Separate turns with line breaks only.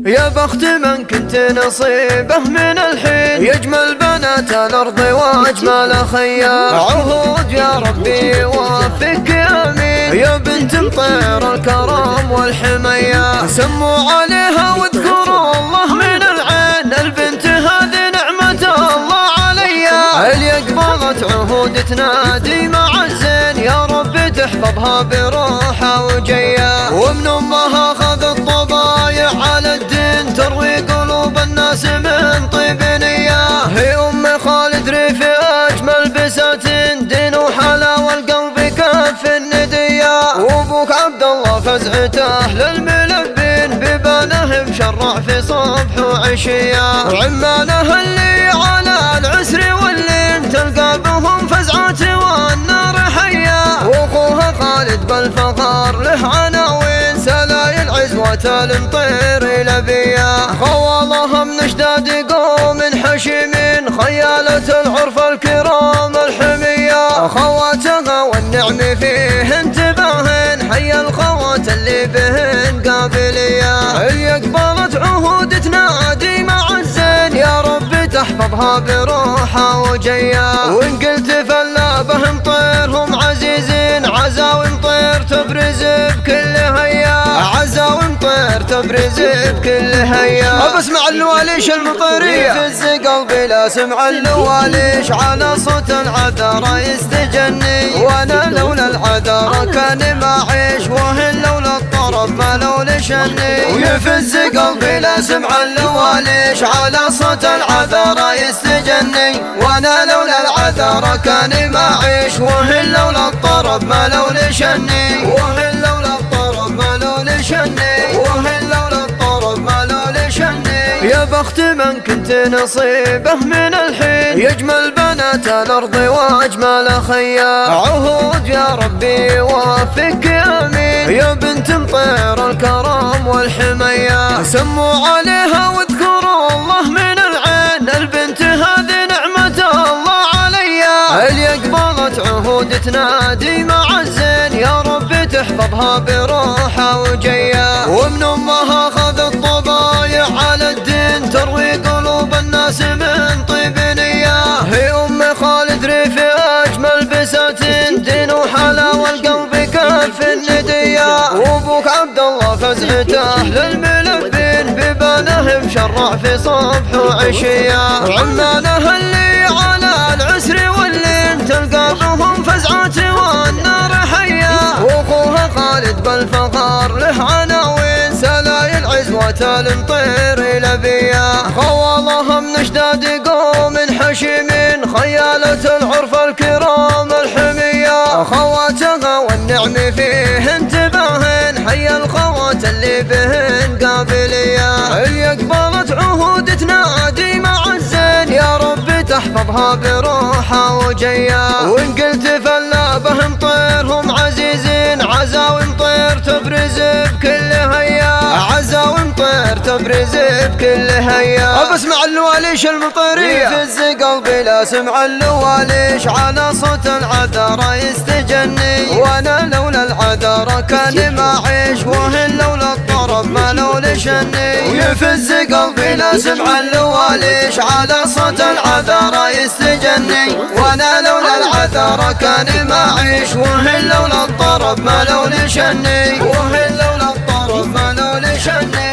يا بخت من كنت نصيبه من الحين، يجمل بنات الأرض وأجمل خيال. عهود يا ربي وفق امين، يا بنت مطير الكرم والحمية. سموا عليها واذكروا الله من العين، البنت هذه نعمة الله عليا. اللي قبلت عهود تنادي مع الزين، يا رب تحفظها بروحها وجيا. ومن امها خذت طبايع على الدين، تروي قلوب الناس من طيب نية. هي ام خالد ريف اجمل بساتين، دين وحلاوة القلب كف الندية. وابوك عبد الله فزعته للملبين، ببانه مشرع في صبح وعشية. وعمانه اللي على العسر واللين، تلقى بهم فزعات والنار حية. واخوها خالد بالفخر له عناوين، سلايل عزوة المطير لبية. خوالها من اشداد قوم حشيمين، خيالة العرف الكرام الحمية. خواتها والنعم فيهن تباهن، حي الخوات اللي بهن قابلية. اللي قبلت عهود تنادي مع الزين، يا رب تحفظها بروحها وجيا. وان قلت فلا بهم طيرهم عزيزين، عزاوي مطير تبرز بكل هيا. عزاوي مطير تبرز بكل هيا. بسمع اللواليش المطيرية، يفز قلبي لا سمع اللواليش، على صوت العذارى يستجني. وانا لولا العذارى كان ما عيش، وهن لولا الطرب ما لولا شني. ويفز قلبي لا سمع اللواليش، على صوت العذارى يستجني. وانا لولا العذارى كان ما عيش، وهن لولا الطرب ما لولا شني. وهن لولا الطرب ما لولا شني. وهن لولا الطرب ما لولا شني. يا بخت من كنت نصيبه من الحين، يجمل بنات الأرض وأجمل خيال. عهود يا ربي وفق امين، يا بنت مطير الكرم والحمية. سموا عليها واذكروا الله من العين، البنت هذه نعمة الله عليا. اللي قبلت عهود تنادي مع الزين، يا رب تحفظها بروحها وجيا. ومن امها خذت طبايع على الدين، تروي قلوب الناس من طيب نية. هي ام خالد ريف اجمل بساتين، دين وحلاوة القلب كف الندية. وابوك عبد الله فزعته للملبين، ببانه مشرع في صبح وعشية. وعمانه اللي على العسر واللين، تلقى بهم فزعات والنار حية. واخوها خالد بالفخر له عناوين، سلايل عزوة المطير لبية. خوالها من اشداد قوم حشيمين، خيالة العرف الكرام الحمية. خواتها والنعم فيهن تباهن، حي الخوات اللي بهن قابلية. اللي قبلت عهود تنادي مع الزين، يا رب تحفظها بروحها وجيا. وان قلت فلا بهم طيرهم عزيزين، عزاوي مطير تبرز بكل هيا. عزاوي مطير تبرز بكل هيا. بسمع اللواليش المطيرية، يفز قلبي لا سمع اللواليش، على صوت العذارى يستجني. وانا لولا العذارى كان ما عيش، وهن لولا الطرب ما لولا شني. ويفز قلبي لا سمع اللواليش، على صوت العذارى يستجني. وانا لولا العذارى كان ما عيش، وهن لولا الطرب ما لولا شني. وهن لولا الطرب ما لولا شني.